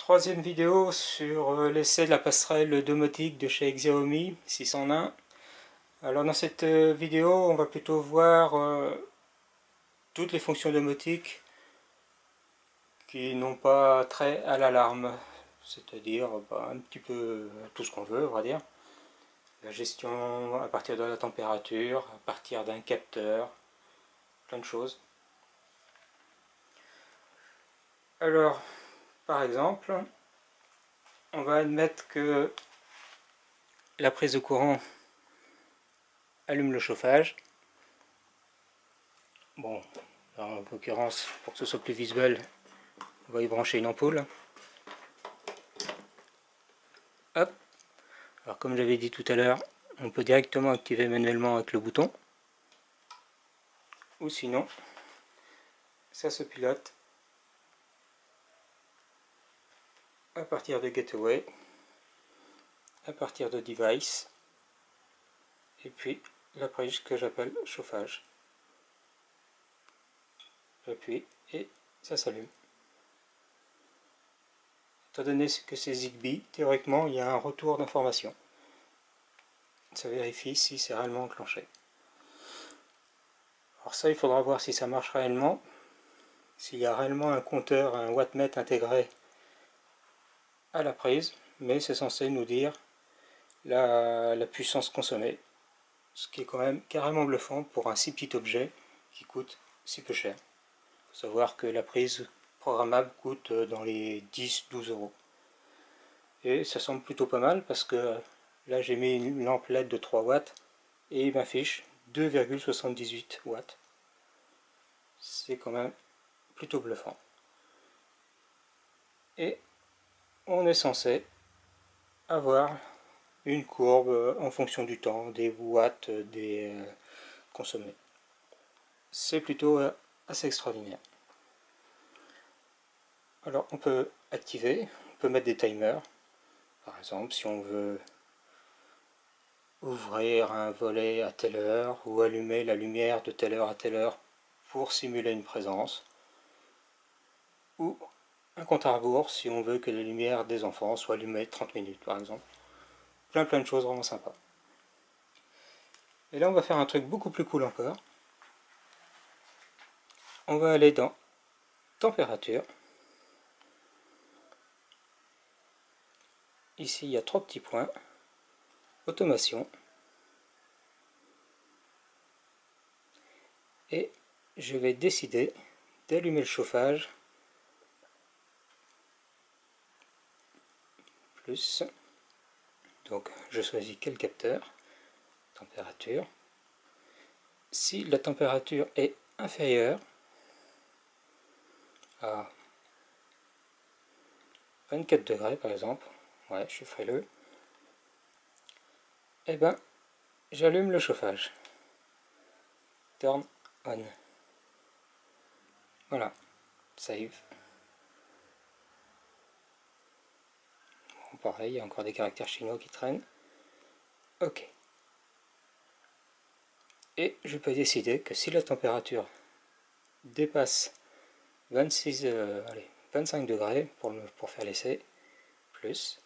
Troisième vidéo sur l'essai de la passerelle domotique de chez Xiaomi 601. Alors dans cette vidéo, on va plutôt voir toutes les fonctions domotiques qui n'ont pas trait à l'alarme, c'est-à-dire un petit peu tout ce qu'on veut, on va dire. La gestion à partir de la température, à partir d'un capteur, plein de choses. Alors, par exemple, on va admettre que la prise de courant allume le chauffage. Bon, en l'occurrence, pour que ce soit plus visuel, on va y brancher une ampoule. Hop. Alors comme j'avais dit tout à l'heure, on peut directement activer manuellement avec le bouton. Ou sinon, ça se pilote à partir de Gateway, à partir de Device, et puis la prise que j'appelle chauffage. J'appuie et ça s'allume. Étant donné que c'est Zigbee, théoriquement il y a un retour d'information. Ça vérifie si c'est réellement enclenché. Alors ça, il faudra voir si ça marche réellement, s'il y a réellement un compteur, un wattmètre intégré à la prise, mais c'est censé nous dire la puissance consommée, ce qui est quand même carrément bluffant pour un si petit objet qui coûte si peu cher. Il faut savoir que la prise programmable coûte dans les 10-12 euros. Et ça semble plutôt pas mal parce que là j'ai mis une lampe LED de 3 watts et il m'affiche 2,78 watts. C'est quand même plutôt bluffant. Et on est censé avoir une courbe en fonction du temps, des watts, des consommés. C'est plutôt assez extraordinaire. Alors on peut activer, on peut mettre des timers. Par exemple, si on veut ouvrir un volet à telle heure ou allumer la lumière de telle heure à telle heure pour simuler une présence. Ou un compte à rebours si on veut que la lumière des enfants soit allumée 30 minutes par exemple. Plein de choses vraiment sympas. Et là on va faire un truc beaucoup plus cool encore. On va aller dans température. Ici il y a 3 petits points. Automation. Et je vais décider d'allumer le chauffage. Plus. Donc je choisis quel capteur. Température. Si la température est inférieure à 24 degrés par exemple, ouais, je suis frileux, et ben j'allume le chauffage. Turn on. Voilà, save. Bon, pareil, il y a encore des caractères chinois qui traînent. Ok. Et je peux décider que si la température dépasse 25 degrés pour faire l'essai, plus,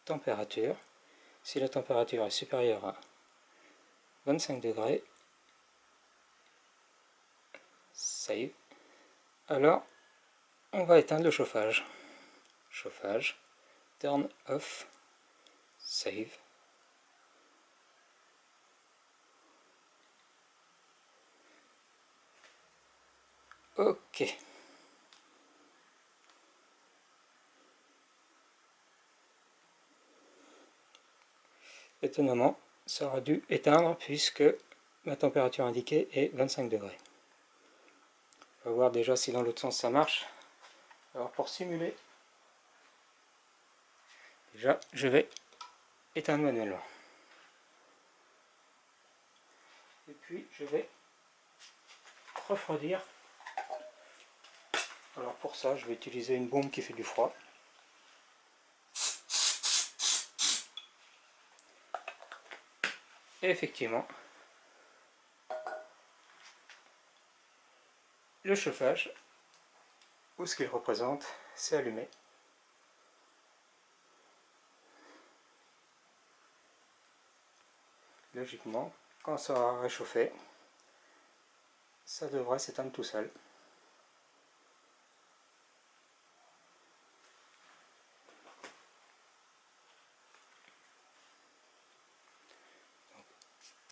température. Si la température est supérieure à 25 degrés, save. Alors, on va éteindre le chauffage. Chauffage, turn off, save. Ok. Étonnamment, ça aura dû éteindre puisque ma température indiquée est 25 degrés. On va voir déjà si dans l'autre sens ça marche. Alors pour simuler, déjà je vais éteindre manuellement. Et puis je vais refroidir. Alors pour ça je vais utiliser une bombe qui fait du froid. Et effectivement, le chauffage ou ce qu'il représente, c'est allumé. Logiquement, quand ça aura réchauffé, ça devrait s'éteindre tout seul.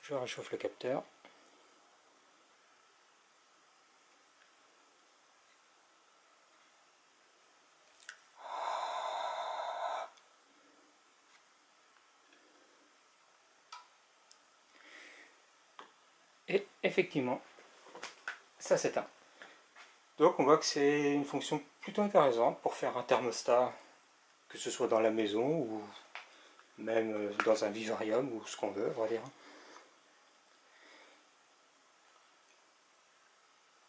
Je réchauffe le capteur. Et effectivement, ça s'éteint. Donc on voit que c'est une fonction plutôt intéressante pour faire un thermostat, que ce soit dans la maison ou même dans un vivarium ou ce qu'on veut, on va dire.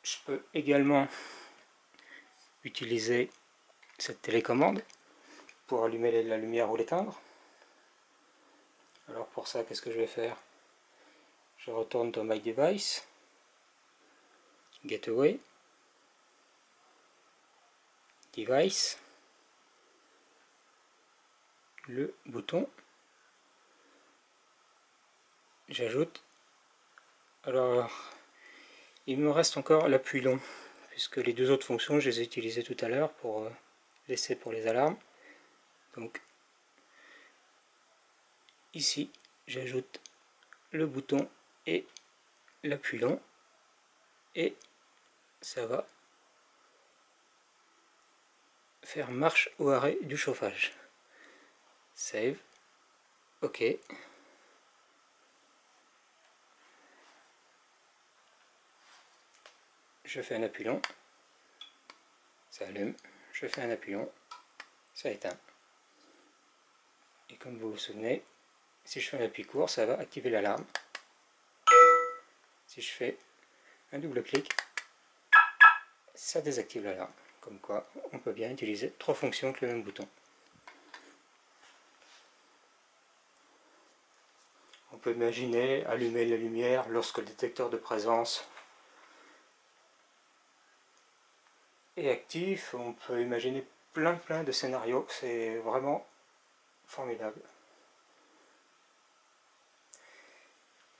Je peux également utiliser cette télécommande pour allumer la lumière ou l'éteindre. Alors pour ça, qu'est-ce que je vais faire? Je retourne dans My Device, Gateway, Device, le bouton, j'ajoute. Alors, il me reste encore l'appui long, puisque les deux autres fonctions, je les ai utilisées tout à l'heure pour laisser pour les alarmes. Donc, ici, j'ajoute le bouton et l'appui long, et ça va faire marche ou arrêt du chauffage. Save. OK. Je fais un appui long, ça allume. Je fais un appui long, ça éteint. Et comme vous vous souvenez, si je fais un appui court, ça va activer l'alarme. Si je fais un double clic, ça désactive l'alarme. Comme quoi, on peut bien utiliser trois fonctions avec le même bouton. On peut imaginer allumer la lumière lorsque le détecteur de présence est actif. On peut imaginer plein de scénarios. C'est vraiment formidable.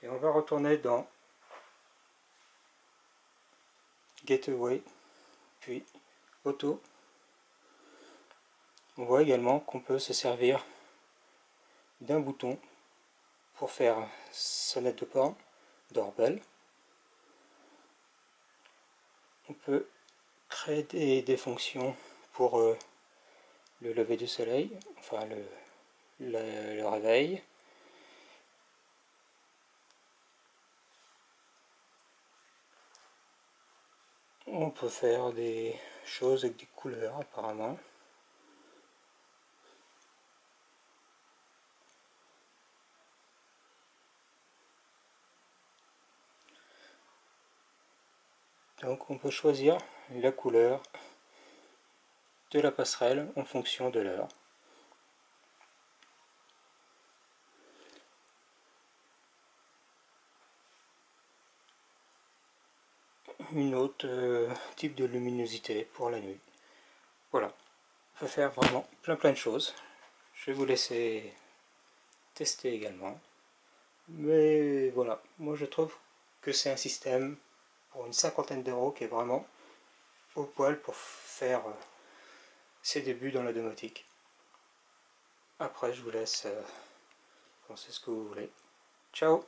Et on va retourner dans Gateway, puis Auto. On voit également qu'on peut se servir d'un bouton pour faire sonnette de porte, doorbell. On peut créer des fonctions pour le lever du soleil, enfin le réveil. On peut faire des choses avec des couleurs apparemment. Donc on peut choisir la couleur de la passerelle en fonction de l'heure. Une autre type de luminosité pour la nuit. Voilà, on peut faire vraiment plein de choses. Je vais vous laisser tester également. Mais voilà, moi je trouve que c'est un système pour une cinquantaine d'euros qui est vraiment au poil pour faire ses débuts dans la domotique. Après je vous laisse penser ce que vous voulez. Ciao!